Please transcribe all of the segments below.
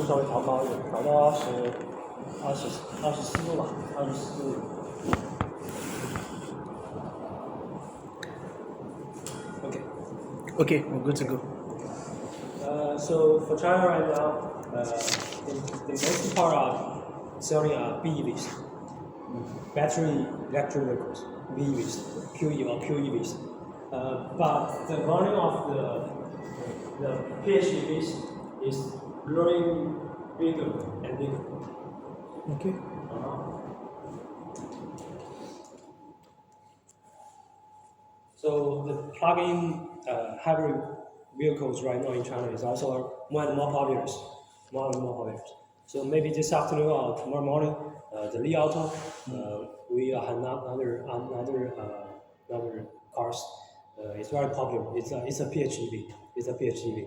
稍微调高一点，调到24度吧，24度。Okay. Okay, we're good to go. So for China right now, the most part are selling BEVs, battery electric vehicles, BEVs, pure EVs. But the volume of the PHEVs is growing bigger and bigger. Okay. So the plug-in hybrid vehicles right now in China is also more and more popular. So maybe this afternoon or tomorrow morning, the Li Auto, we have another cars. It's very popular. It's a PHEV. It's a PHEV.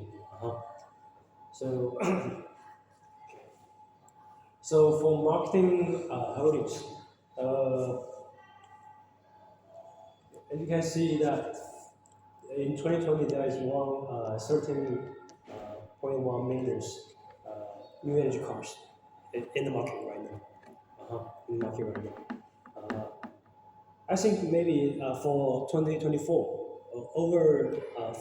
So so for marketing holdings, and you can see that in 2020 there is one 13.1 million new energy cars in the market right now. I think maybe for 2024, over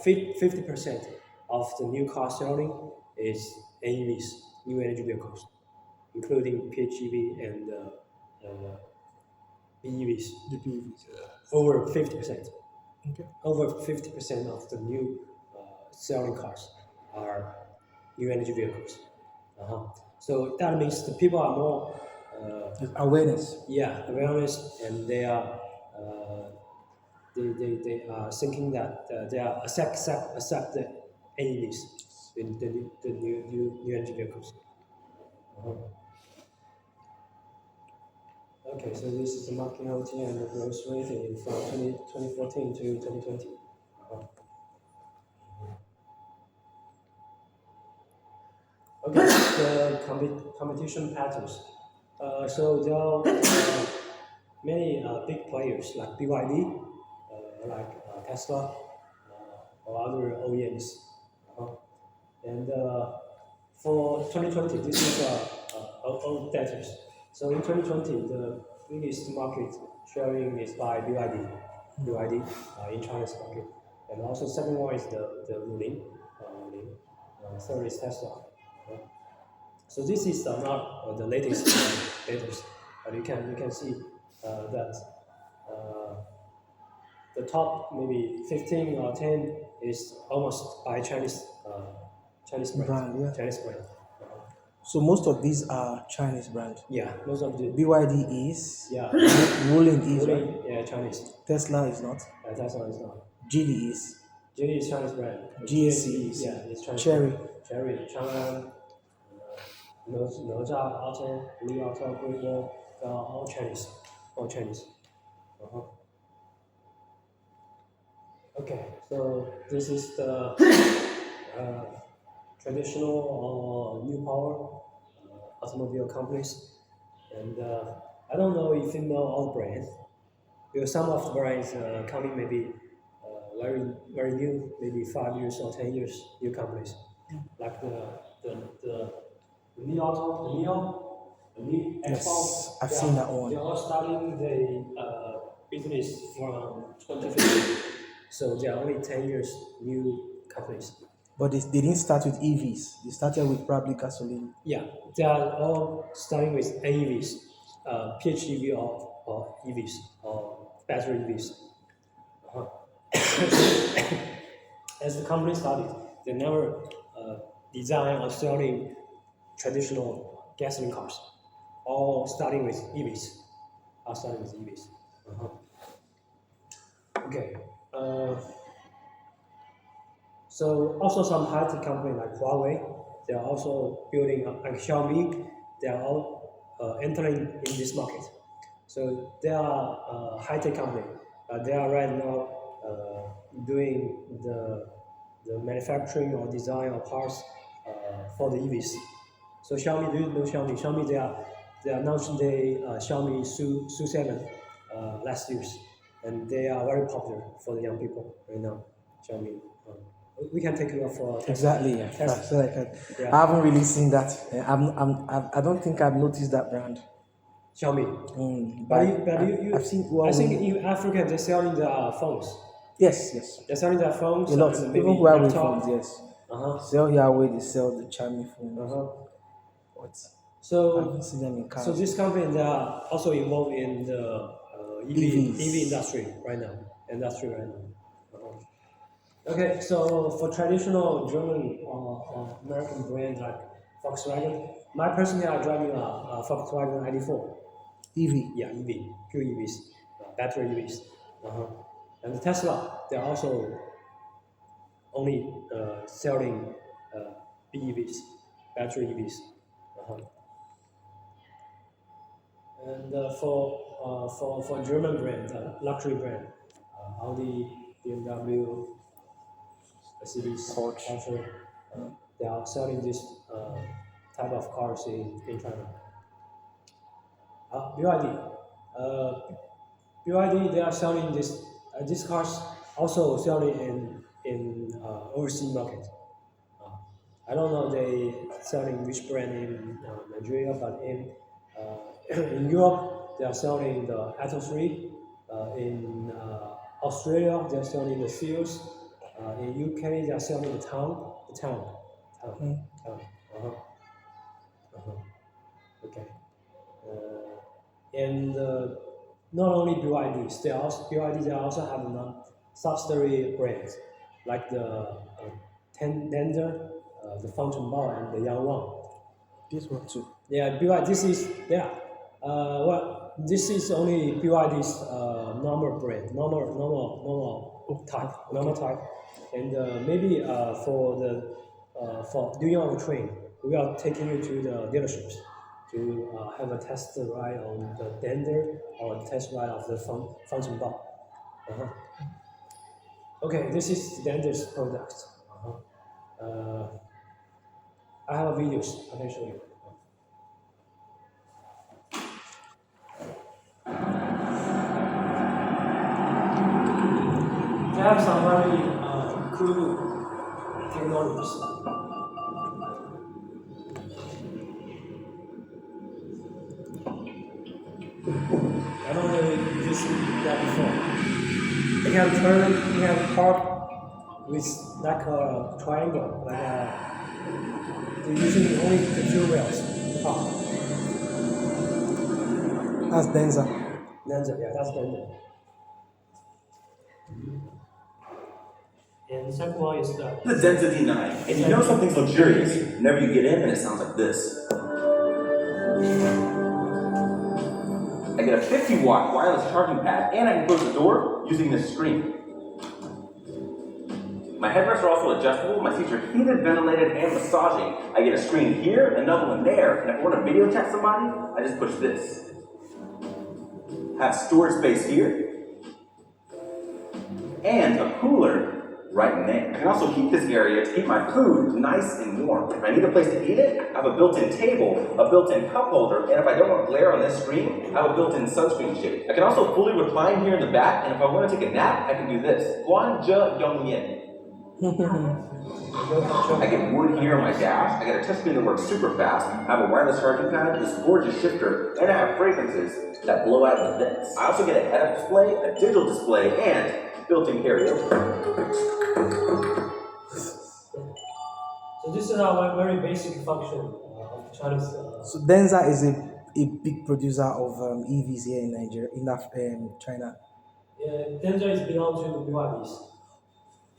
50% of the new car selling is NEVs, new energy vehicles, including PHEV and BEVs. The PEVs. Over 50%. Okay. Over 50% of the new selling cars are new energy vehicles. So that means the people are more awareness. Yeah, awareness, and they are thinking that they are accept the NEVs, the new energy vehicles. Okay, so this is the market LT and the growth rate from 2014 to 2020. Okay, the competition patterns. So there are many big players like BYD, like Tesla, or other OEMs. And for 2020, this is old data. So in 2020, the biggest market sharing is by BYD in China's market. And also second one is the Wuling, third is Tesla. So this is not the latest data, but you can see that the top maybe 15 or 10 is almost by Chinese brand. Yeah. Chinese brand. So most of these are Chinese brands. Yeah, most of the BYD is. Yeah. Wuling is, right? Yeah, Chinese. Tesla is not. Tesla is not. Geely is. Geely is Chinese brand. GAC is. Yeah, it's Chinese. Cherry. Chang'an, Naja Auto, Li Auto, Great Wall, all Chinese. All Chinese. Okay, so this is the traditional or new power automobile companies, and I don't know if you know all the brands, because some of the brands coming maybe very new, maybe 5 years or 10 years new companies, like the Li Auto, the Li Yes, Expo. I've seen that one. They are starting the business from 2015, so they are only 10 years new companies. But they didn't start with EVs. They started with probably gasoline. Yeah, they are all starting with AEVs, PHEV or EVs or battery EVs. As the company started, they never design or selling traditional gasoline cars. All starting with EVs. Okay. So also some high-tech companies like Huawei, they are also building up, like Xiaomi, they are all entering in this market. So they are high-tech company. They are right now doing the manufacturing or design of parts for the EVs. So Xiaomi, do you know Xiaomi? Xiaomi, they announced the Xiaomi Su7 last year, and they are very popular for the young people right now. Xiaomi. We can take you off for Exactly. Yeah. test. So like, Yeah. I haven't really seen that. I don't think I've noticed that brand. Xiaomi. But But I've seen I think Huawei. in Africa they're selling the phones. Yes, yes. They're selling their phones A lot. and Even maybe Huawei phones, laptop. yes. Uh huh. Sell Huawei, they sell the Xiaomi Uh phones. huh. But I haven't So seen them in so cars. this company they are also involved in the EV EVs. industry right now. Industry right now. Uh-huh. Okay, so for traditional German or American brands like Volkswagen, my personally I driving a Volkswagen ID4. EV. Yeah, EV, pure EVs, battery EVs. Uh-huh. And the Tesla, they're also only selling uh, BEVs, battery EVs. Uh-huh. And for German brand, luxury brand, Audi, BMW, Mercedes, Porsche. Porsche, they are selling this type of cars in China. BYD, uh, BYD, they are selling these cars also selling in overseas market. Uh, I don't know they selling which brand in Nigeria, but in Europe they are selling the Atto 3. In Australia they are selling the Seals. In UK they are selling Town, Town. Uh-huh. Uh-huh. Okay. And not only BYDs, they also have subsidiary brands like the Tender, the Fountain Bar, and the Yangwang. This one too. Yeah, BYD. This is yeah. Well, this is only BYD's normal brand, normal type, normal Okay. type, and maybe for doing our train, we are taking you to the dealerships to have a test ride on the Dender or test ride of the Fountain Bar. Uh-huh. Okay, this is Dender's product. Uh-huh. I have videos I can show you. They have some very cool technologies. I don't know if you've seen that before. They can turn, they can park with like a triangle, they're using only the two wheels. Oh, That's Denza. yeah, that's the. And the second one is The the Density 9. And you know something's luxurious whenever you get in and it sounds like this. I get a 50-watt wireless charging pad and I can close the door using this screen. My headrests are also adjustable, my seats are heated, ventilated, and massaging. I get a screen here, another one there, and if I want to video chat somebody, I just push this. Have storage space here, and a cooler right in there. I can also heat this area to keep my food nice and warm. If I need a place to eat it, I have a built-in table, a built-in cup holder, and if I don't want glare on this screen, I have a built-in sunscreen shade. I can also fully recline here in the back, and if I want to take a nap, I can do this. Guanja Yongyin. I get wood here on my dash, I got a touchscreen that works super fast, I have a wireless charging pad, this gorgeous shifter, and I have fragrances that blow out of the vents. I also get a head-up display, a digital display, and built-in karaoke. So this is our very basic function of Chinese. So Denza is a big producer of EVs here in Nigeria, in China. Denza is belong to BYDs.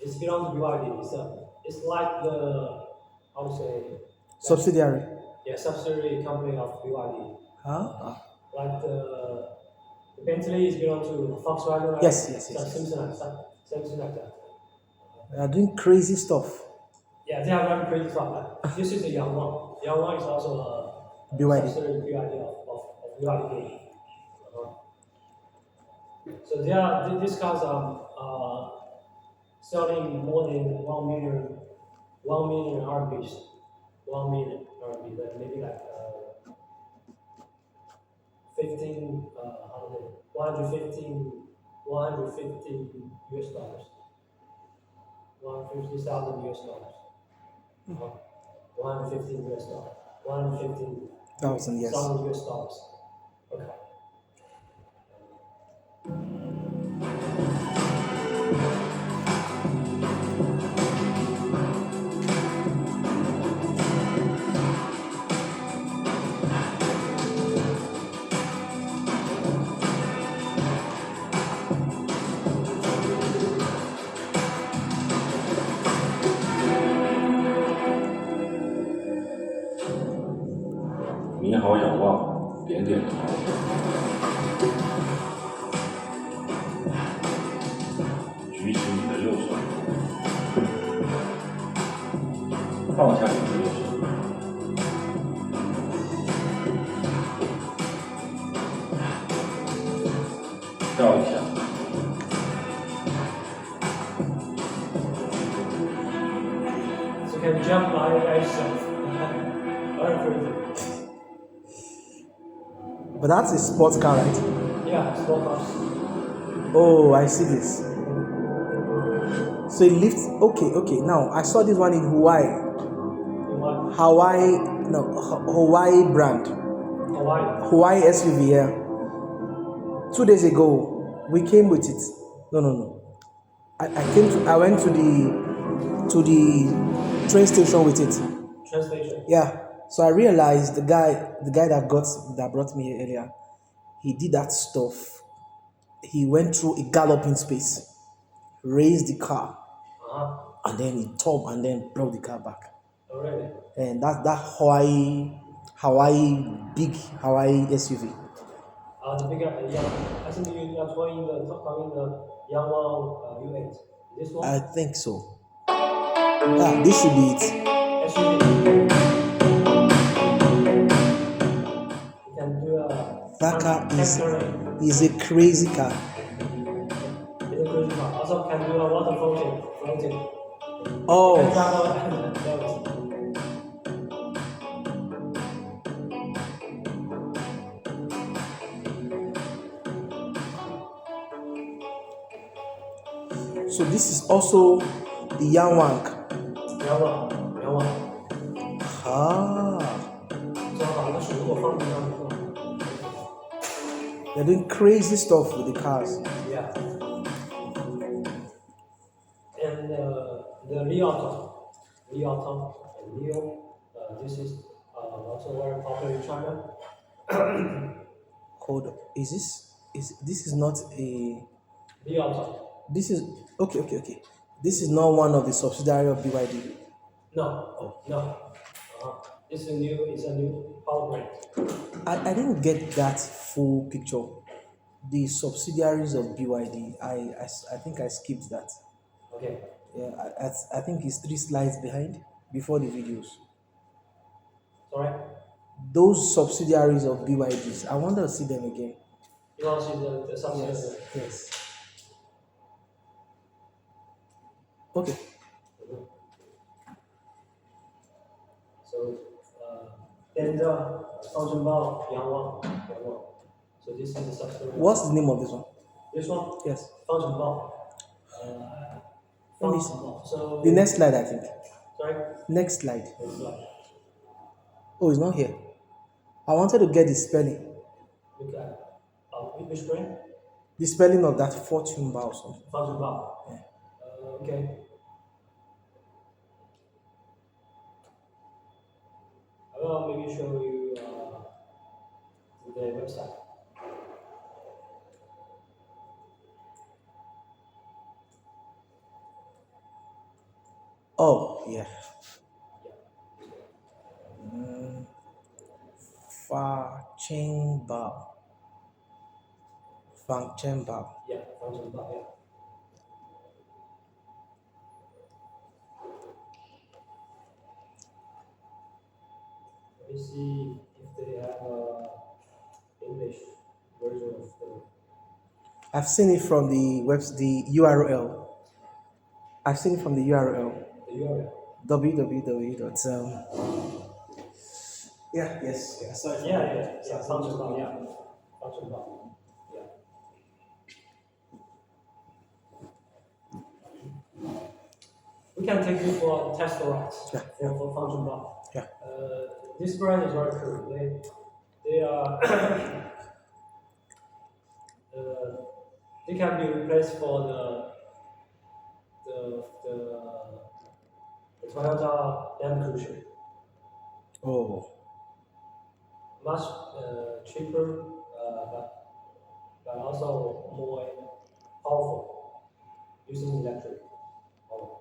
It's belong to BYD. It's like the how to say Subsidiary. yeah subsidiary company of BYD. Huh? Like the Bentley is belong to Volkswagen, right? Yes. Something like that. They are doing crazy stuff. Yeah, they have very crazy stuff. Like, this is the Yangwang. Yangwang is also a BYD. subsidiary BYD of BYD. Uh-huh. So these cars are selling more than 1 million RMBs. 1 million RMB, that maybe like 15, 115 US dollars. 150,000 US dollars. 115 US dollars. 115 thousand, yes. thousand US dollars. Okay. 你好，仰望，点点头。举起你的右手，放下你的右手。跳一下， So you can jump by yourself. Very crazy. But that's a sports car, right? Yeah, sport cars. Oh, I see this. So it lifts. Okay. Now I saw this one in Hawaii. In what? Hawaii brand. Hawaii. Hawaii SUV. Yeah. 2 days ago, we came with it. No. I went to the train station with it. Train station. Yeah. So I realized the guy that brought me here earlier, he did that stuff. He went through a galloping space, raised the car, and then he turned and then brought the car back. Already. And that big Hawaii SUV. The bigger, yeah. I think you are talking the Yamaha U8. This one? I think so. Yeah, this should be it. SUV. You can do a. That car turn. is a crazy car. It's a crazy car. Also can do a water floating. Oh. You can travel. So this is also the Yanwang. Yamaha. Ah. They're doing crazy stuff with the cars. Yeah. And the Li Auto, and Leo, this is also very popular in China. Hold. This is not a. Li Auto. This is okay. This is not one of the subsidiary of BYD. No. It's a new power brand. I didn't get that full picture. The subsidiaries of BYD. I think I skipped that. Okay. Yeah, I think it's 3 slides behind before the videos. Sorry? Those subsidiaries of BYDs, I want to see them again. You want to see the subsidiary? Yes. Okay. So, then the Fangzhengbao Yangwang. So this is the subsidiary. What's the name of this one? This one? Yes. Fangzhengbao. Let me see. So The next slide, I think. sorry. Next slide. Next slide. Oh, it's not here. I wanted to get the spelling. Look at which brand? The spelling of that Fortune bar or something. Fangzhengbao. Yeah. Okay. I will maybe show you the website. Oh, yeah. Fangchenbao. Yeah, Fangzhengbao. Yeah. Let me see if they have English version of the. I've seen it from the URL. I've seen it from the URL. The URL. www. Yes. Sorry. Yeah. Fangzhengbao. Yeah. Fangzhengbao. Yeah. we can take you for test rides Yeah, for function bar. yeah. This brand is very cool. They are they can be replaced for the the, the Toyota Land Cruiser. Oh, Much cheaper, but also more powerful using electric power.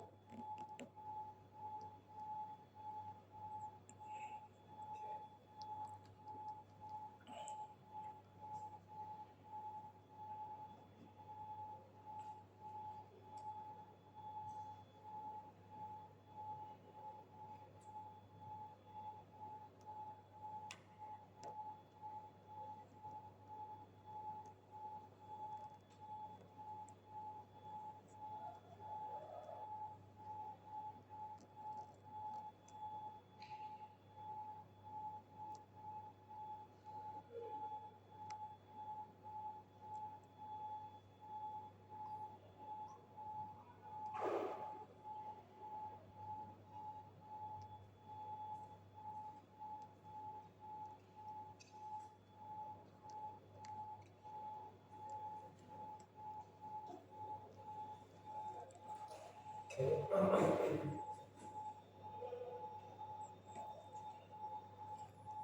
Okay.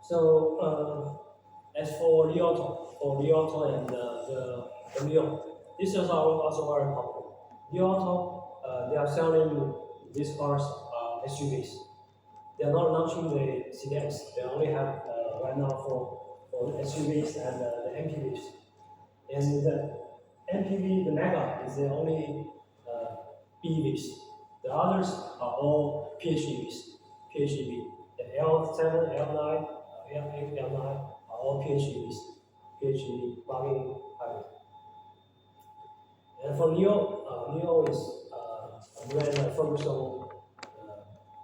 So as for Li Auto and the Leo, this is also very popular. Li Auto, they are selling these cars SUVs. They are not launching the sedans. They only have right now for SUVs and the MPVs. And the MPV, the Mega, is the only BEVs. The others are all PHEVs. PHEV. The L7, L9, L8, L9 are all PHEVs. PHEV, plug-in hybrid. And for Neo, Neo is a brand that focuses on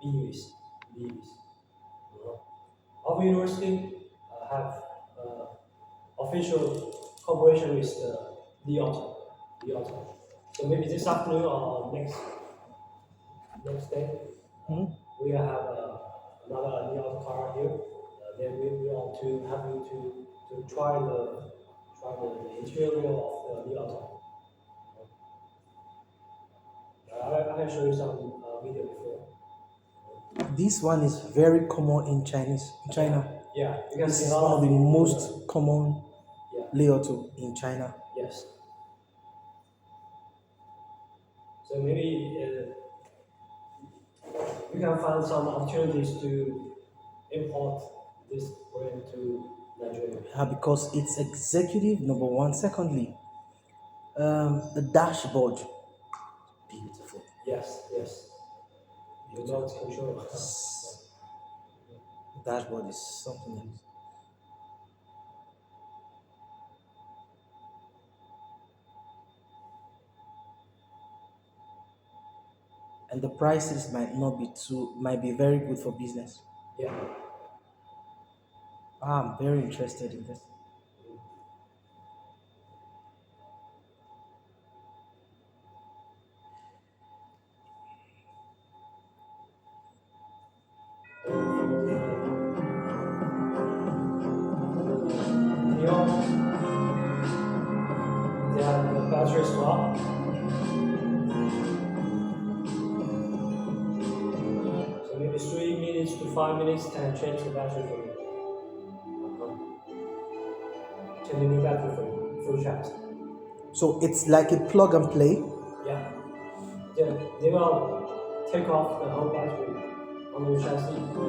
BEVs. BEVs. Our university have official cooperation with the auto. The auto. So maybe this afternoon or next day, we have another the auto car here. Then we want to have you to try the interior of the auto. I can show you some video before. this one is very common in China. Yeah, you can This see is a lot one of the people, most common yeah. layout in China. Yes. So maybe we can find some opportunities to import this brand to Nigeria. Because it's executive, number one. Secondly, the dashboard, beautiful. Yes, yes. Remote control. The dashboard is something else. And the prices might be very good for business. Yeah. I'm very interested in this. Neo, they have the battery swap. So maybe 3 minutes to 5 minutes can change the battery for you. Change the new battery for you, full charge. So it's like a plug and play. Yeah. They will take off the whole battery on the chassis to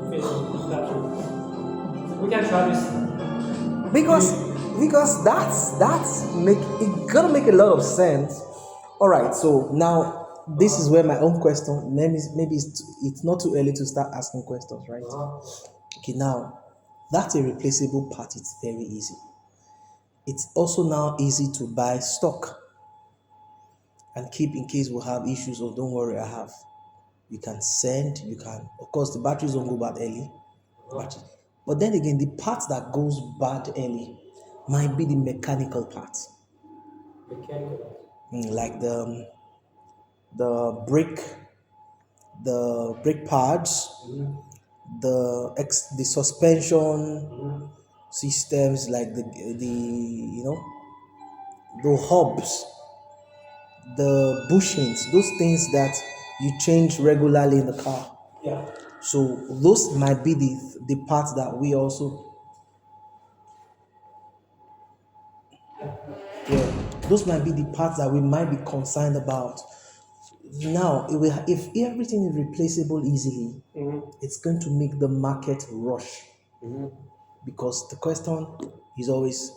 fit the battery. We can try this. Because that's make it gonna make a lot of sense. All right, so now this is where my own question. Maybe it's not too early to start asking questions, right? Okay, now that's a replaceable part. It's very easy. It's also now easy to buy stock and keep in case we have issues. Oh, don't worry, I have. You can send. You can. Of course, the batteries don't go bad early. Battery. But then again, the part that goes bad early might be the mechanical part. Mechanical. Like the the brake pads, the suspension systems, like the hubs, the bushings, those things that you change regularly in the car. Yeah. So those might be the parts that we also, yeah, those might be the parts that we might be concerned about. Now, if everything is replaceable easily, it's going to make the market rush, because the question is always,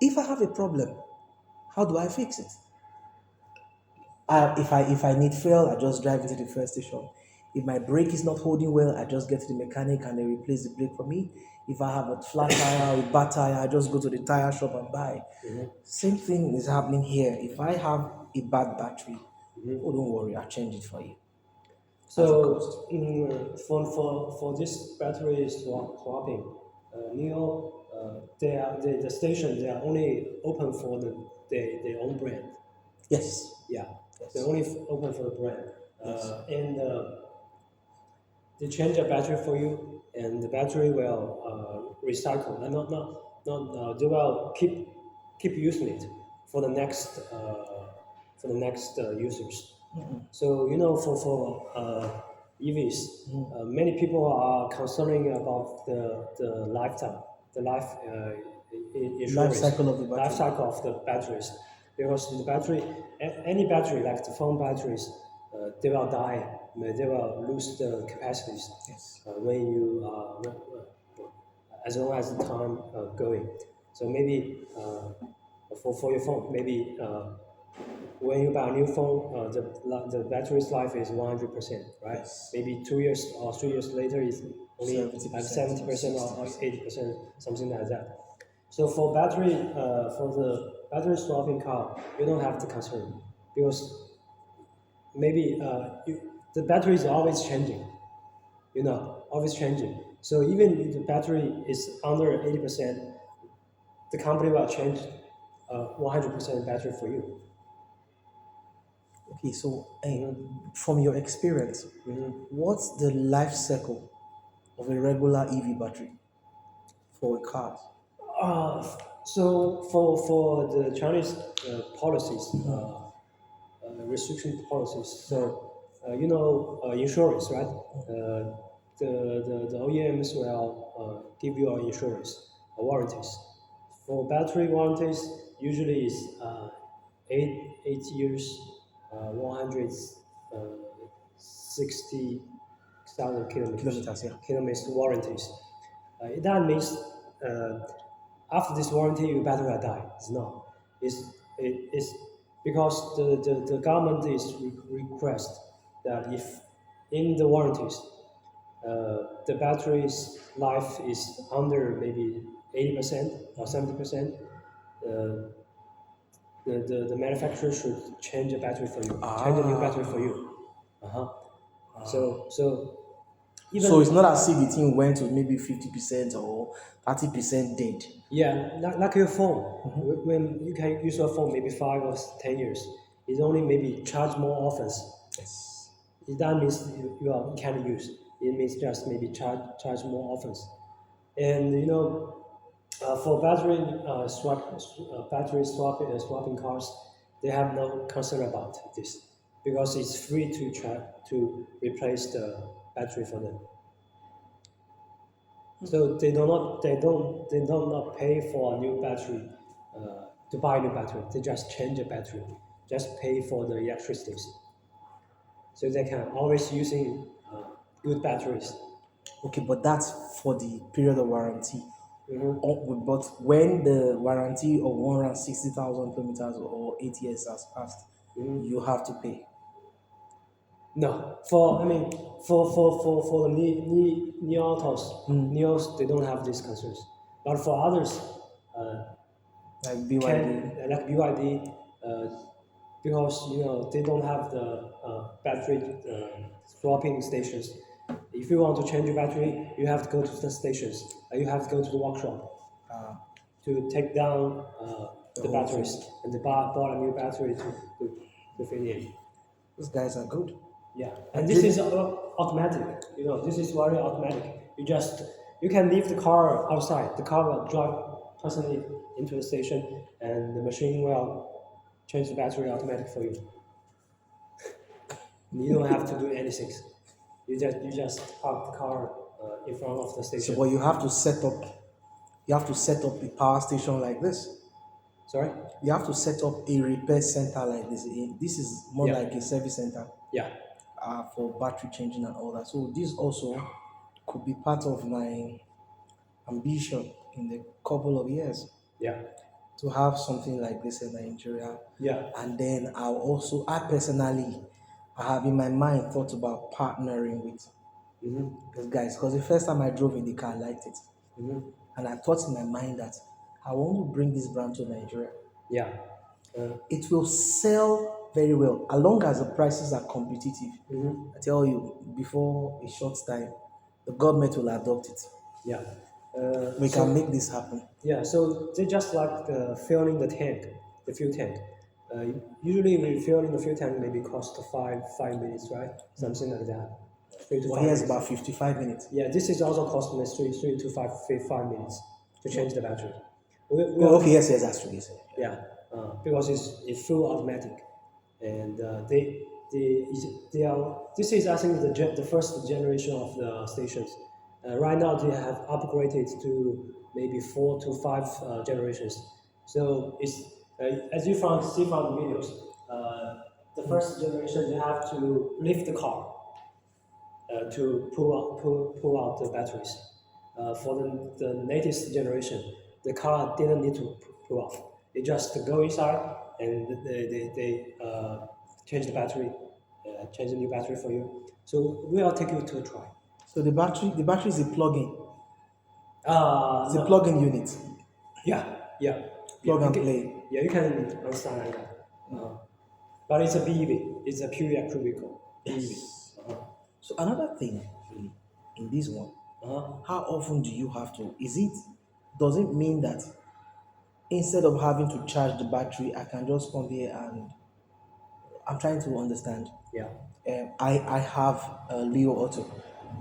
if I have a problem, how do I fix it? If I need fuel, I just drive into the fuel station. If my brake is not holding well, I just get to the mechanic and they replace the brake for me. If I have a flat tire or a bad tire, I just go to the tire shop and buy. Same thing is happening here. If I have a bad battery, oh, don't worry, I'll change it for you. At a cost. So for this battery swapping, Neo, the station, they are only open for their own brand. Yes. Yeah, Yes. they're only open for the brand. Yes. And they change the battery for you, and the battery will recycle. And not they will keep using it for the next users. So for EVs, many people are concerning about the lifetime, the insurance, cycle of the battery. life cycle of the batteries, because the battery, any battery like the phone batteries, they will die, they will lose the capacities. Yes. When you as long as the time going. So maybe for your phone, maybe when you buy a new phone, the battery's life is 100%, right? Yes. Maybe 2 years or 3 years later, it's only 70%, like 70% or 60%. 80%, something like that. So for the battery swapping car, you don't have to concern, because maybe the battery is always changing, always changing. So even if the battery is under 80%, the company will change 100% battery for you. Okay, so from your experience, what's the life cycle of a regular EV battery for a car? So for the Chinese policies, restriction policies. So insurance, right? The OEMs will give you insurance warranties. For battery warranties, usually is 8 years, 160,000 Kilometers, yeah. kilometers warranties. That means after this warranty, your battery will die. It's not. It's because the government is request that if in the warranties the battery's life is under maybe 80% or 70%, the manufacturer should change the battery for you, change a new battery for you. So even So it's not as if the thing went to maybe 50% or 30% dead. yeah, like your phone. When you can use your phone maybe 5 or 10 years, it's only maybe charge more often. Yes. That means you can't use. It means just maybe charge more often. And for battery swapping cars, they have no concern about this, because it's free to replace the battery for them. So they do not pay for a new battery to buy a new battery. They just change the battery, just pay for the electricity. So they can always using good batteries. Okay, but that's for the period of warranty. But when the warranty of 160,000 kilometers or 8 years has passed, you have to pay. No, for the new autos, Neos, they don't have these concerns. But for others, Like BYD. like BYD, because they don't have the battery swapping stations. If you want to change your battery, you have to go to the stations. You have to go to the workshop to take down the batteries and to buy a new battery to fit in. These guys are good. Yeah, I and this did- is automatic. This is very automatic. You can leave the car outside. The car will drive personally into the station, and the machine will change the battery automatic for you. You don't have to do anything. You just park the car in front of the So, station. but you have to set up a power station like this. Sorry? You have to set up a repair center like this. This is more Yeah. like a service center Yeah. for battery changing and all that. So this also could be part of my ambition in the couple of years Yeah. to have something like this in Nigeria. Yeah. And then I personally, I have in my mind thought about partnering with those guys because the first time I drove in the car, I liked it. And I thought in my mind that I want to bring this brand to Nigeria. Yeah. It will sell very well as long as the prices are competitive. I tell you, before a short time, the government will adopt it. Yeah. We can make this happen. Yeah, so they just like filling the tank, the fuel tank. Usually, refilling the fuel tank maybe cost 5 minutes, right? Something like that. 3 to Well, 5 here's minutes. about 55 minutes. Yeah, this is also costing us 3 to 5 minutes to change the battery. We Oh, are- okay, yes, that's true. Yes. Yeah, because it's full automatic, and they are. This is I think the first generation of the stations. Right now they have upgraded to maybe 4 to 5 generations. So it's as you see from the videos. The first generation they have to lift the car to pull out the batteries. For the latest generation, the car didn't need to pull off. They just go inside and they change the battery, change the new battery for you. So we'll take you to a try. So the battery is a plug-in. It's a No. plug-in unit. Yeah, yeah. Plug yeah, and you can- play. Yeah, you can understand like that. But it's a BEV. It's a pure electric vehicle. BEV. So another thing, really, in this one, how often do you have to? Does it mean that instead of having to charge the battery, I can just come here and I'm trying to understand. Yeah, I have a Leo Auto,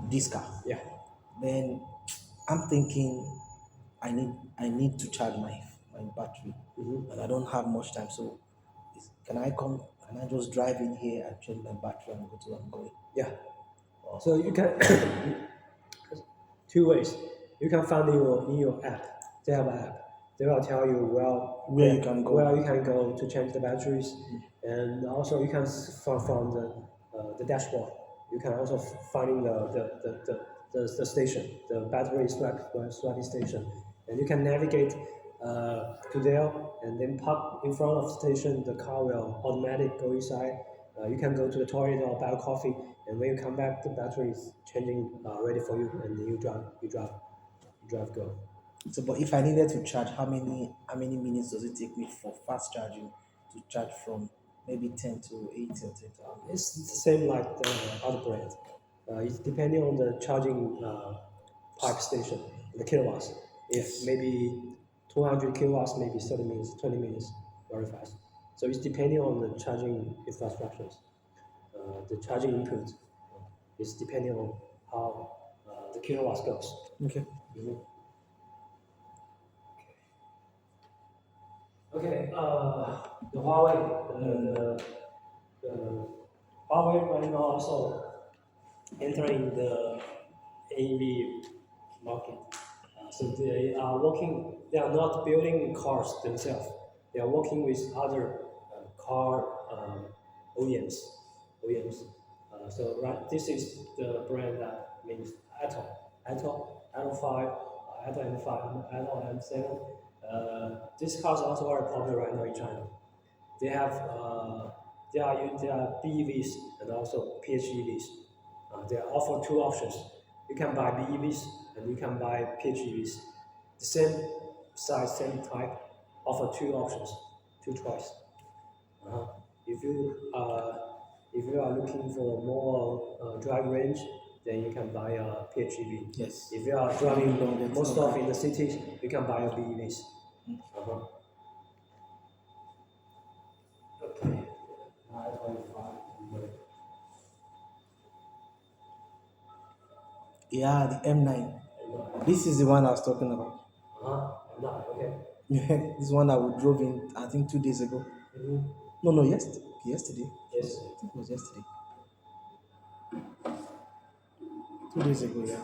this car. yeah. Then I'm thinking I need to charge my battery, and I don't have much time. So can I come? Can I just drive in here and change my battery and go to where I'm going? Yeah. So you can two ways. You can find in your app. They have an app. They will tell you Where you can go. where you can go to change the batteries, and also you can from the dashboard. You can also find in the station, the battery swapping station, and you can navigate to there and then park in front of the station. The car will automatically go inside. You can go to the toilet or buy a coffee, and when you come back, the battery is changing, ready for you, and then you drive, go. So, but if I needed to charge, how many minutes does it take me for fast charging to charge from maybe 10 to 8 or 10 to 100? It's the same like the other brand. It's depending on the charging pipe station, the kilowatts. If maybe 200 kilowatts, maybe 30 minutes, 20 minutes, very fast. So it's depending on the charging infrastructures. The charging input is depending on how the kilowatts goes. Okay. Okay, the Huawei, the Huawei right now also entering the AV market. So they are not building cars themselves. They are working with other car OEMs. So this is the brand that means Atto 5, Atto M5, Atto M7. These cars are also very popular right now in China. They are BEVs and also PHEVs. They offer two options. You can buy BEVs and you can buy PHEVs. The same size, same type, offer two options, two choice. If you are looking for more drive range, then you can buy a PHEV. Yes. If you are driving Longer, most of in the cities, you can buy a BEVs. Okay. Yeah, the M9. This is the one I was talking about. M9, okay. This one that we drove in, I think 2 days ago. Mm-hmm. No, yesterday. Yes. I think it was yesterday. 2 days ago, yeah.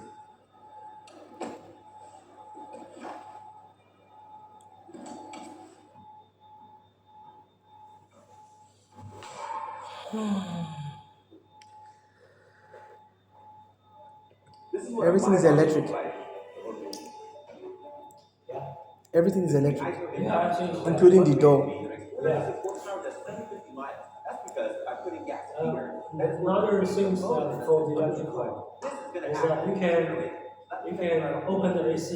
This is what Everything is electric. Yeah. Everything is electric, Yeah, I think including the door. Yeah. That's because I put in gas here. Another thing that for the electric car is that you can open the AC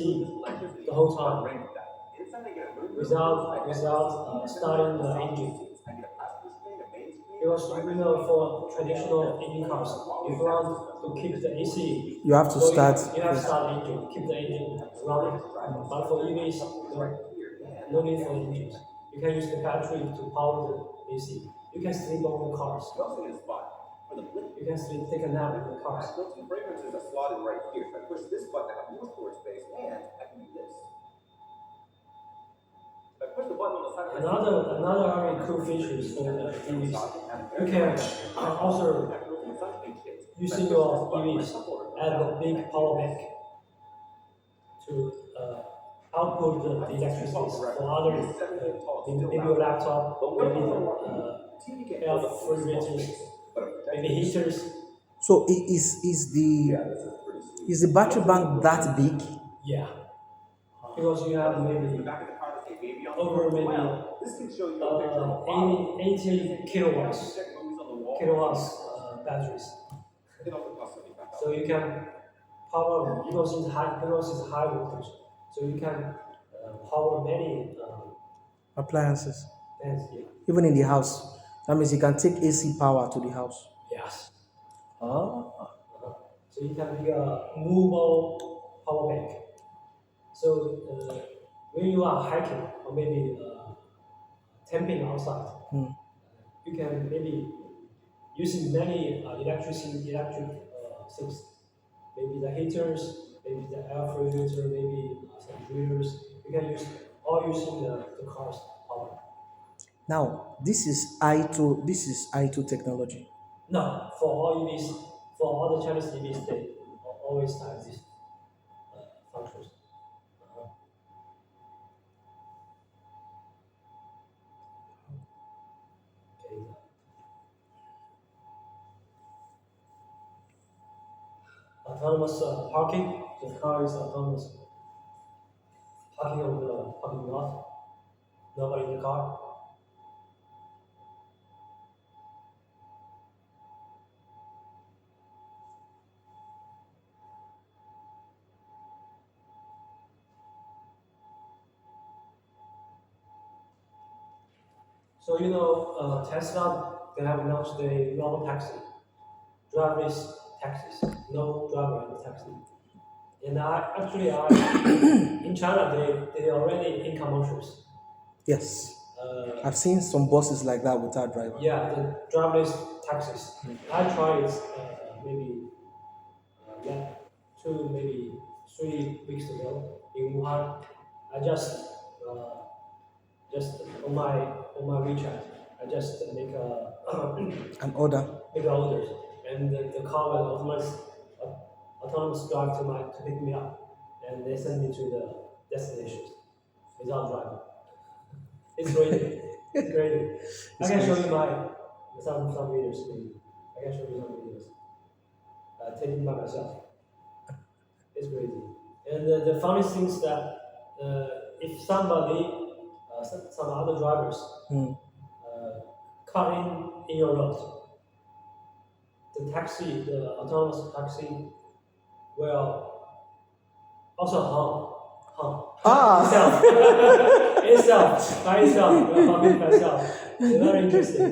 the whole time without starting the engine. Because for traditional EV cars, if you want to keep the AC, You have to going, start you have to first. start the engine, keep the engine running. But for EVs, no need for engines. You can use the battery to power the AC. You can sleep on the cars. You can sleep, take a nap in the cars. Built-in fragrances are slotted right here. If I push this button, I have more storage space, and I can do this. If I push the button on the side of my Another very cool feature is for the EVs. You can also using your EVs add a big power bank to output the electricity for other, maybe your laptop, maybe the air refrigerators, maybe heaters. So is the battery bank that big? Yeah, because you have maybe over maybe this can show you a picture of a 80 kilowatts batteries. So you can power because it's high voltage. So you can power many Appliances. things. Yeah. Even in the house. That means you can take AC power to the house. Yes. Oh. So you can be a movable power bank. So when you are hiking or maybe camping outside, you can maybe using many electric things. Maybe the heaters, maybe the air refrigerator, maybe some dryers. You can use all using the car's power. Now, this is I2 technology. No, for all EVs, for all the Chinese EVs, they always have these functions. Uh-huh. Okay. Autonomous parking. The car is autonomous parking on the parking lot. Nobody in the car. So Tesla, they have announced the normal taxi, driverless taxis, no driver in the taxi. And in China, they already in commercials. Yes. I've seen some buses like that without driver. Yeah, the driverless taxis. I tried it maybe yeah, 3 weeks ago in Wuhan. I just on my WeChat, I just make a An order. make an order, and the car will autonomous drive to pick me up, and they send me to the destination without driving. It's great. It's great. I can show you some videos. Maybe I can show you some videos. Taken by myself. It's crazy. And the funny thing is that if somebody, some other drivers, cut in your road, the autonomous taxi will also Ah. itself, by itself, will hum by itself. It's very interesting.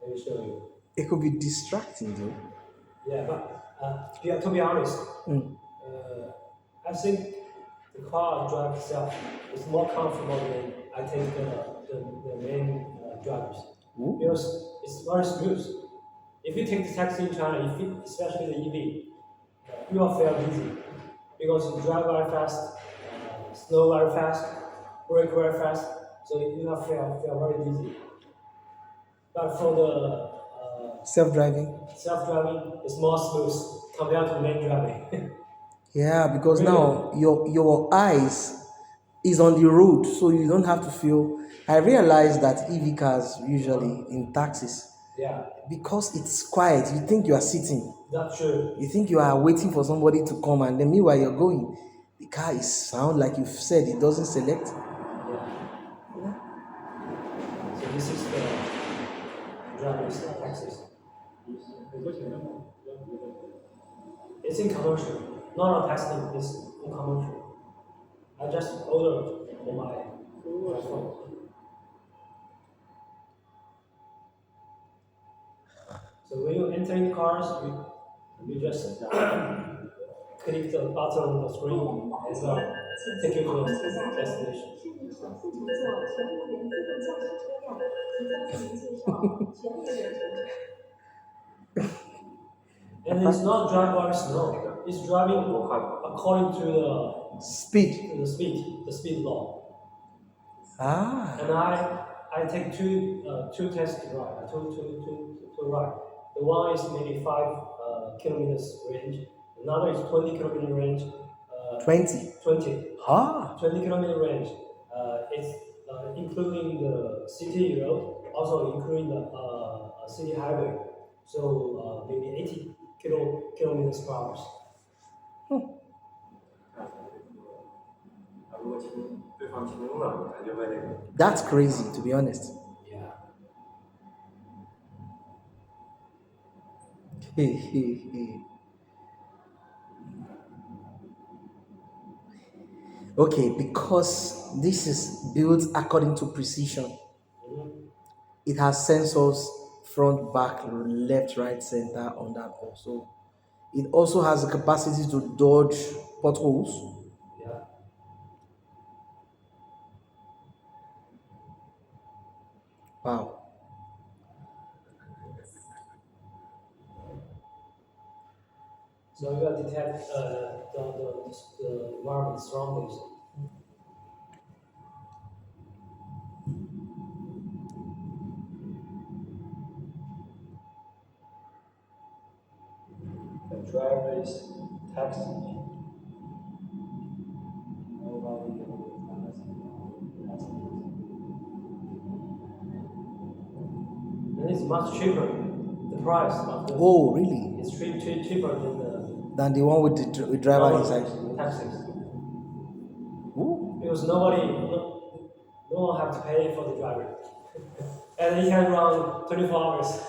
Let me show you. It could be distracting though. Yeah, but to be honest, I think the car drive itself is more comfortable than I take the main drivers. Ooh. Because it's very smooth. If you take the taxi in China, especially the EV, you will feel dizzy because you drive very fast, slow very fast, brake very fast, so you will feel very dizzy. But for the Self-driving. self-driving, it's more smooth compared to manual driving. Yeah, because Really? now your eyes is on the road, so you don't have to feel. I realize that EV cars usually in taxis, Yeah, because it's quiet, you think you are sitting, that's true. you think you are waiting for somebody to come, and then meanwhile you're going. The car is sound like you've said, it doesn't select. Yeah. So this is the driver's taxis. It's in commercial, not on testing. It's in commercial. I just ordered on my phone. So when you enter in cars, you just click the button on the screen and take you to the destination. And it's not driving by slow. It's driving according to Speed. the speed law. Ah, And I take two tests to ride, to ride. The one is maybe 5 kilometers range. Another is 20 kilometer range. 20. 20. Ah, 20 kilometer range. It's including the city road, also including the city highway. So maybe 80 kilometers per hour. that's crazy, to be honest. Yeah. Okay, because this is built according to precision. Mhm. It has sensors front, back, left, right, center on that also. It also has the capacity to dodge potholes. Yeah. Wow. So you will detect the environment surroundings. The driver's taxi. And it's much cheaper. The price of the Oh, really? is cheaper than the Than the one with the driver normal inside. taxis. Ooh. Because no one have to pay for the driver. And he can run 24 hours.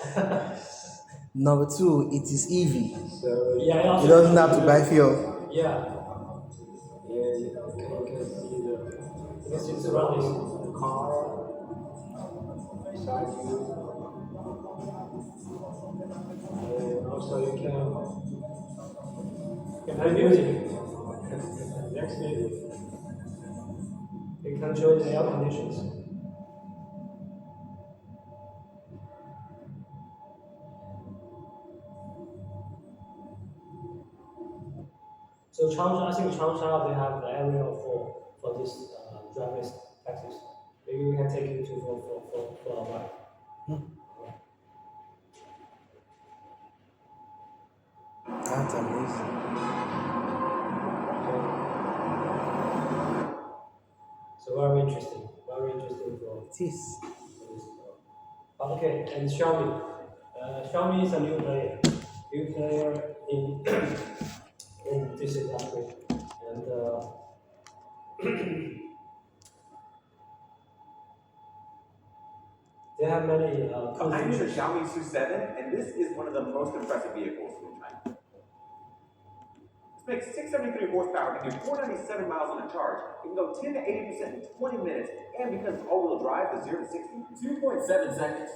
Number two, it is EV. So yeah, it It also doesn't have to buy fuel. yeah. Yeah, you can see the surroundings, the car beside you. And also you can play music. Next music. You can control the air conditions. So Changsha, I think Changsha they have the area for this driverless taxis. Maybe we can take you to for a ride. That's amazing. So very interesting. Very interesting It is. for this. Okay, and Xiaomi. Xiaomi is a new player. New player in in this industry. And they have many cool I'm in the features. Xiaomi SU7, and this is one of the most impressive vehicles from China. This makes 673 horsepower, can do 497 miles on a charge. It can go 10 to 80% in 20 minutes, and because it's all-wheel drive, the 0 to 60 in 2.7 seconds.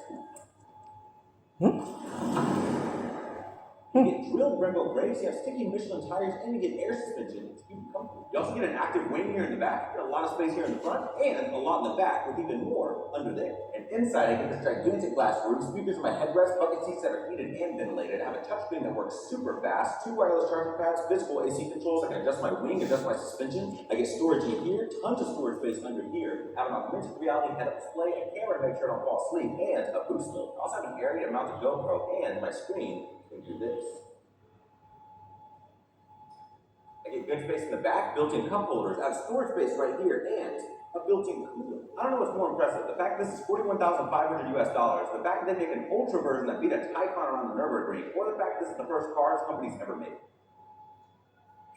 You get drilled Brembo brakes, you have sticky Michelin tires, and you get air suspension. You You also get an active wing here in the back, a lot of space here in the front, and a lot in the back with even more under there. And inside, I get this gigantic glass roof, speakers in my headrest, bucket seats that are heated and ventilated. I have a touchscreen that works super fast, 2 wireless charging pads, physical AC controls. I can adjust my wing, adjust my suspension. I get storage in here, tons of storage space under here. I have an augmented reality head-up display, a camera to make sure I don't fall asleep, and a boost mode. I also have an area to mount the GoPro, and my screen can do this. I get good space in the back, built-in cup holders, I have storage space right here, and a built-in cooler. I don't know what's more impressive, the fact this is $41,500 US dollars, the fact that they make an ultra version that beat a Taycan around the Nürburgring, or the fact this is the first car this company's ever made.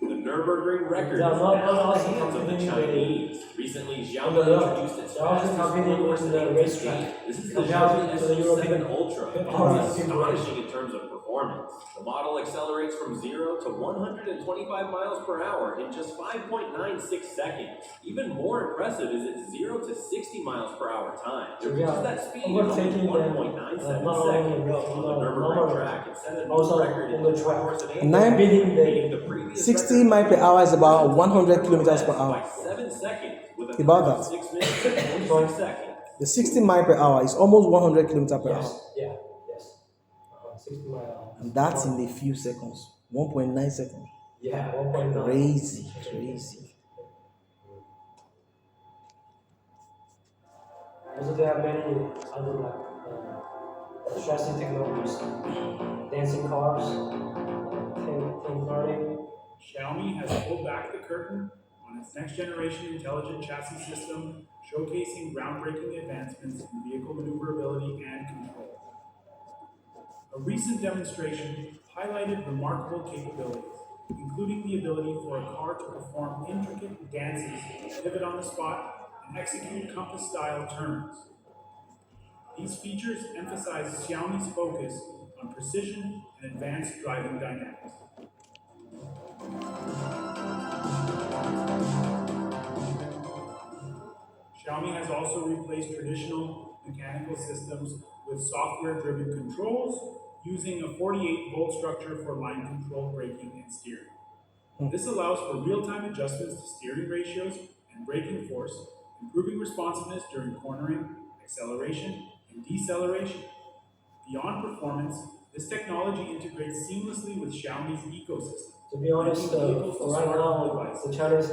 The Nürburgring record is Yeah, now in the also hands of the competing Chinese. Recently, Xiaomi They're introduced its also fastest competing four-horse in the and racetrack. eight-speed. This is the Compared Xiaomi to the European S7 Ultra, and power it's people. astonishing in terms of performance. The model accelerates from 0 to 125 miles per hour in just 5.96 seconds. Even more impressive is its 0 to 60 miles per hour time. It reaches that speed in only Overtaking them, 1.97 not only seconds on on the the Nürburgring normal track and set a new also record in on the the track. four-horse and Nine- eight-speed, Beating the beating the previous 60 record miles per hour is about 100 kilometers per hour. by 7 seconds with a About time of that. 6 minutes and 46 seconds. The 60 miles per hour is almost 100 kilometers per hour. Yes, yeah, yes. 60 miles. And that's in a few seconds. 1.9 seconds. Yeah, 1.9. Crazy, crazy. Also, there are many other like chassis technologies, dancing cars, tank learning. Xiaomi has pulled back the curtain on its next generation intelligent chassis system, showcasing groundbreaking advancements in vehicle maneuverability and control. A recent demonstration highlighted remarkable capabilities, including the ability for a car to perform intricate dances, pivot on the spot, and execute compass-style turns. These features emphasize Xiaomi's focus on precision and advanced driving dynamics. Xiaomi has also replaced traditional mechanical systems with software-driven controls using a 48-volt structure for line control, braking, and steering. This allows for real-time adjustments to steering ratios and braking force, improving responsiveness during cornering, acceleration, and deceleration. Beyond performance, this technology integrates seamlessly with Xiaomi's ecosystem. To be honest, right now, the Chinese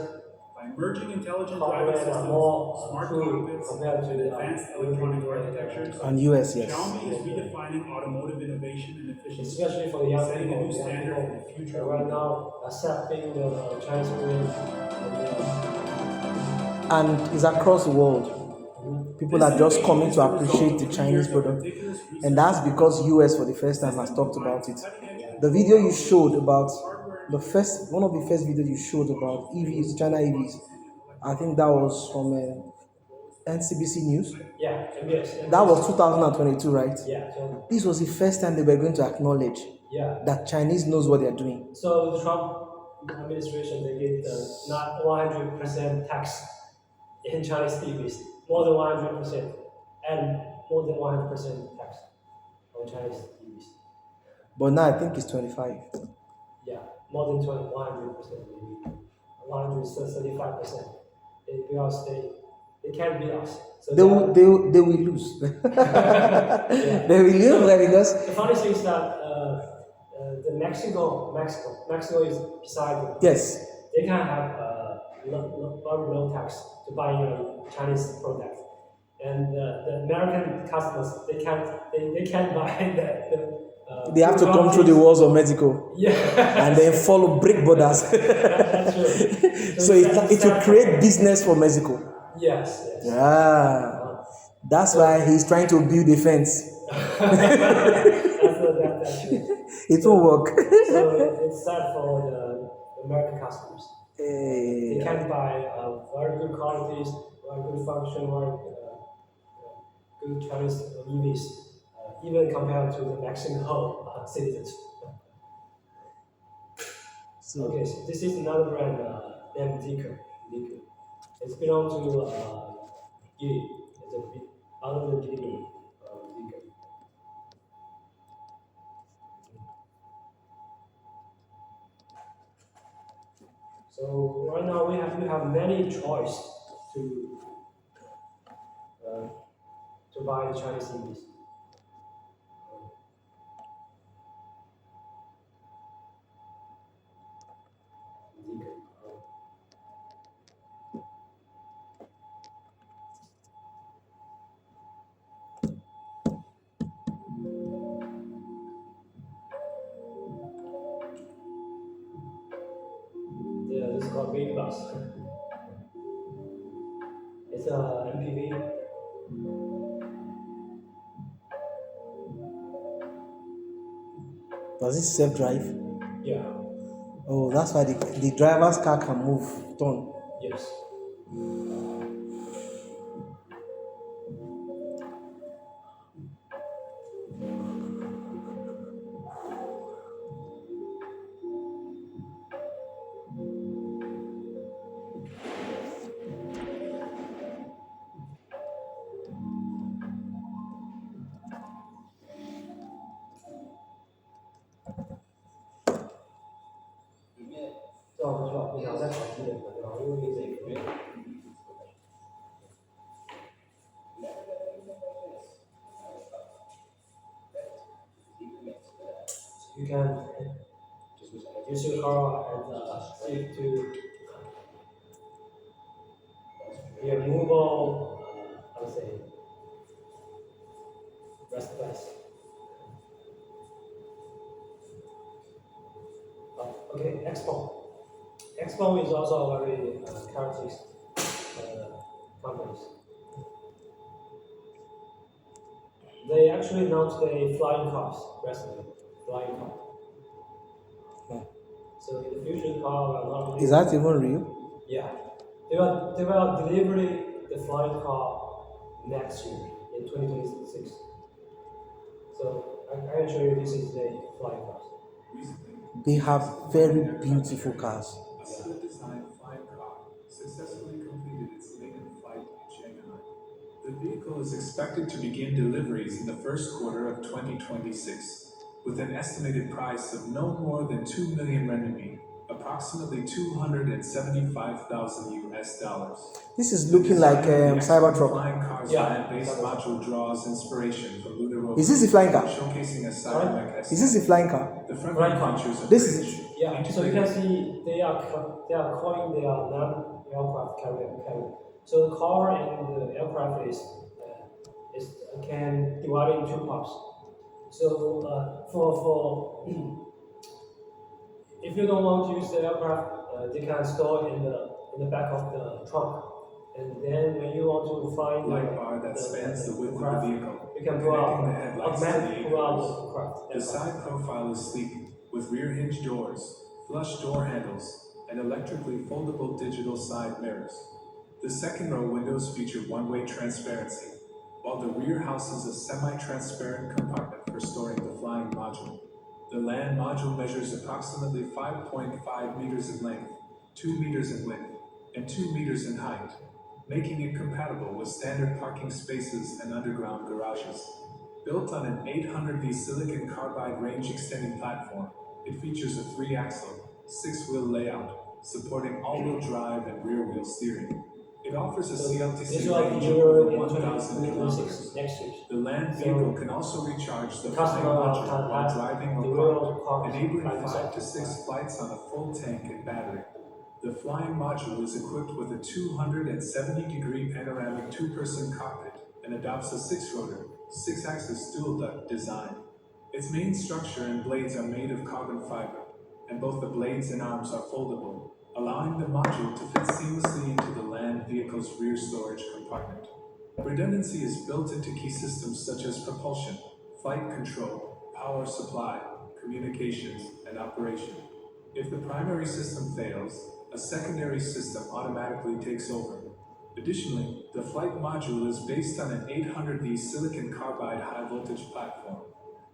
By merging intelligent hardware driving are systems, more smart cool cockpits, compared to and the advanced electronic European, architectures, And US, yes. Xiaomi is redefining automotive innovation and efficiency, especially for the young setting a people. new Young standard people for the future. right now accepting the Chinese way. And it's across the world. People are just coming to appreciate the Chinese product. And that's because US for the first time has talked about it. The video you showed about one of the first videos you showed about EVs, China EVs, I think that was from NCBC News. Yeah, yes. That was 2022, right? Yeah. So, This was the first time they were going to acknowledge yeah. that Chinese knows what they're doing. So the Trump administration, they gave not 100% tax in Chinese EVs, more than 100%, and more than 100% tax on Chinese EVs. But now I think it's 25. Yeah, more than 100% maybe, 135%. Because they can't beat us. So They will lose. yeah. They will lose because The funny thing is that the Mexico is beside them. yes, They can have very low tax to buy Chinese product, and the American customers they can't buy the they have to come through the walls of Mexico yeah and then follow brick borders. that's true. So it will create business for Mexico. Yes. Yeah, that's why he's trying to build a fence. That's true. It will work. So it's sad for the American customers. They Eh, can buy very good qualities, very good function, very good Chinese EVs, even compared to the Mexican citizens. so Okay, so this is another brand named Zeekr. It's belongs to Geely. It's a bit other than Geely, Zeekr. So right now we have many choice to uh, to buy the Chinese EVs. Yeah, this is called Big Bus. It's a MPV. Does it self-drive? Yeah. Oh, that's why the driver's car can move, turn. Yes. You can use your car and take to be a mobile, I would say, rest place. Okay, Expo. Expo is also a very characteristic companies. They actually announced a flying cars recently. Flying car. So in the future, car will not be. Is that even real? Yeah, they will deliver the flying car next year in 2026. So I can show you this is the flying cars. They have very beautiful cars. A split-design flying car successfully completed its maiden flight in Shanghai. The vehicle is expected to begin deliveries in the first quarter of 2026, with an estimated price of no more than 2 million renminbi, approximately 275,000 US dollars. This is looking like Cybertruck. Flying car's Yeah. land-based module draws inspiration from lunar rovers, Is this the flying car? showcasing a cybermech Is this the flying car? The front Flying end car. features a This is bridge, it. Yeah, so you can see they are calling their non-aircraft carrier. So the car and the aircraft is can divide into parts. So for if you don't want to use the aircraft, they can store it in the back of the trunk. And then when you want to find light bar that spans the width of the craft, vehicle, you can pull out connecting the headlights to automatically the pull out aviators. the craft. The side profile is sleek, with rear hinge doors, flush door handles, and electrically foldable digital side mirrors. The second row windows feature one-way transparency, while the rear houses a semi-transparent compartment for storing the flying module. The land module measures approximately 5.5 meters in length, 2 meters in width, and 2 meters in height, making it compatible with standard parking spaces and underground garages. Built on an 800V silicon carbide range-extending platform, it features a 3-axle, 6-wheel layout, supporting all-wheel drive and rear-wheel steering. It offers a CLTC range of over 1,000 kilometers. Next year. The land vehicle can also recharge the flying customer module can while add driving the or real parked, cars enabling by 5 themselves. to 6 flights on a full tank and battery. The flying module is equipped with a 270-degree panoramic two-person cockpit and adopts a 6-rotor, 6-axis dual-duct design. Its main structure and blades are made of carbon fiber, and both the blades and arms are foldable, allowing the module to fit seamlessly into the land vehicle's rear storage compartment. Redundancy is built into key systems such as propulsion, flight control, power supply, communications, and operation. If the primary system fails, a secondary system automatically takes over. Additionally, the flight module is based on an 800V silicon carbide high-voltage platform,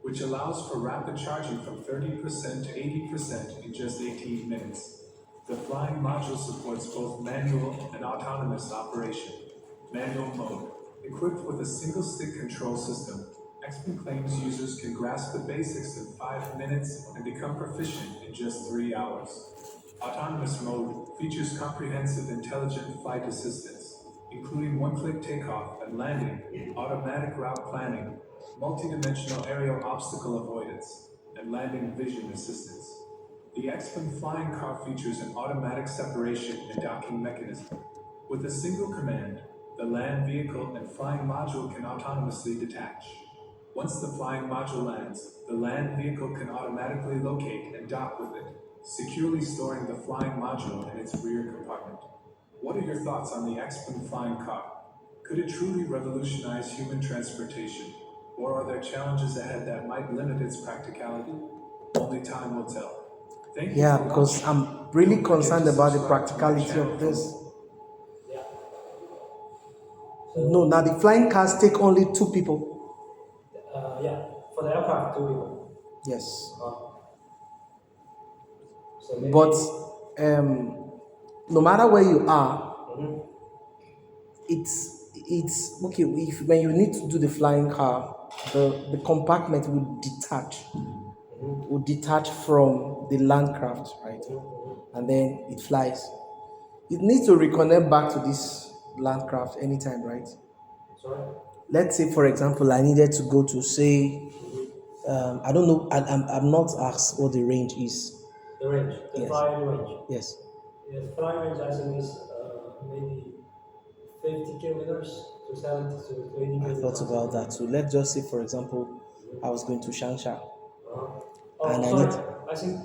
which allows for rapid charging from 30% to 80% in just 18 minutes. The flying module supports both manual and autonomous operation. Manual mode. Equipped with a single-stick control system, XP claims users can grasp the basics in 5 minutes and become proficient in just 3 hours. Autonomous mode features comprehensive intelligent flight assistance, including one-click takeoff and landing, automatic route planning, multidimensional aerial obstacle avoidance, and landing vision assistance. The X-Plane flying car features an automatic separation and docking mechanism. With a single command, the land vehicle and flying module can autonomously detach. Once the flying module lands, the land vehicle can automatically locate and dock with it, securely storing the flying module in its rear compartment. What are your thoughts on the X-Plane flying car? Could it truly revolutionize human transportation, or are there challenges ahead that might limit its practicality? Only time will tell. Thank you Yeah, for because watching. I'm really Don't forget concerned to about the subscribe to my practicality channel of for this. Yeah. No, now the flying cars take only 2 people. Yeah. For the aircraft, 2 people. Yes. So maybe. But no matter where you are, Mhm. it's okay. If when you need to do the flying car, the compartment will detach from the land craft, right? And then it flies. It needs to reconnect back to this land craft anytime, right? Sorry. Let's say, for example, I needed to go to say, I don't know, I'm not asked what the range is. The range, the Yes. flying range. Yes. Yeah, the flying range I think is maybe 50 kilometers to 70 to 80 I kilometers. thought about that. So let's just say, for example, I was going to Shangsha. Oh, And I sorry. need- I think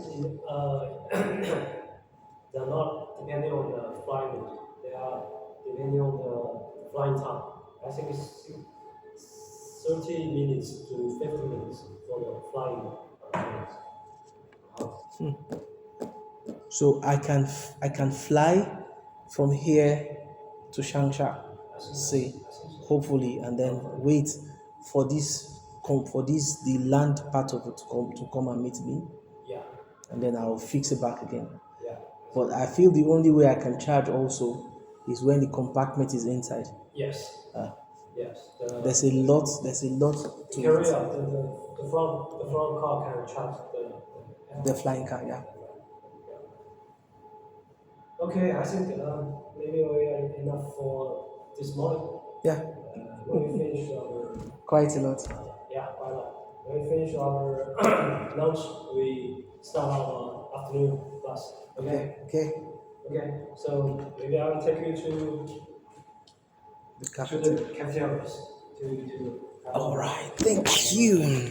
they're not depending on the flying range. They are depending on the flying time. I think it's 30 minutes to 50 minutes for the flying range. So I can fly from here to Shangsha, say, hopefully, and then wait for this the land part of it to come and meet me, Yeah, and then I'll fix it back again. yeah. But I feel the only way I can charge also is when the compartment is inside. Yes. Yes. There's a lot to Carry it. out the front car can charge The flying car, yeah. Okay, I think maybe we are enough for this morning. Yeah, When we finish our quite a lot. yeah, why not? When we finish our lunch, we start our afternoon class. Okay. Okay. Okay. So maybe I will take you to The the cafeteria. cafeterias to. All right. Thank you.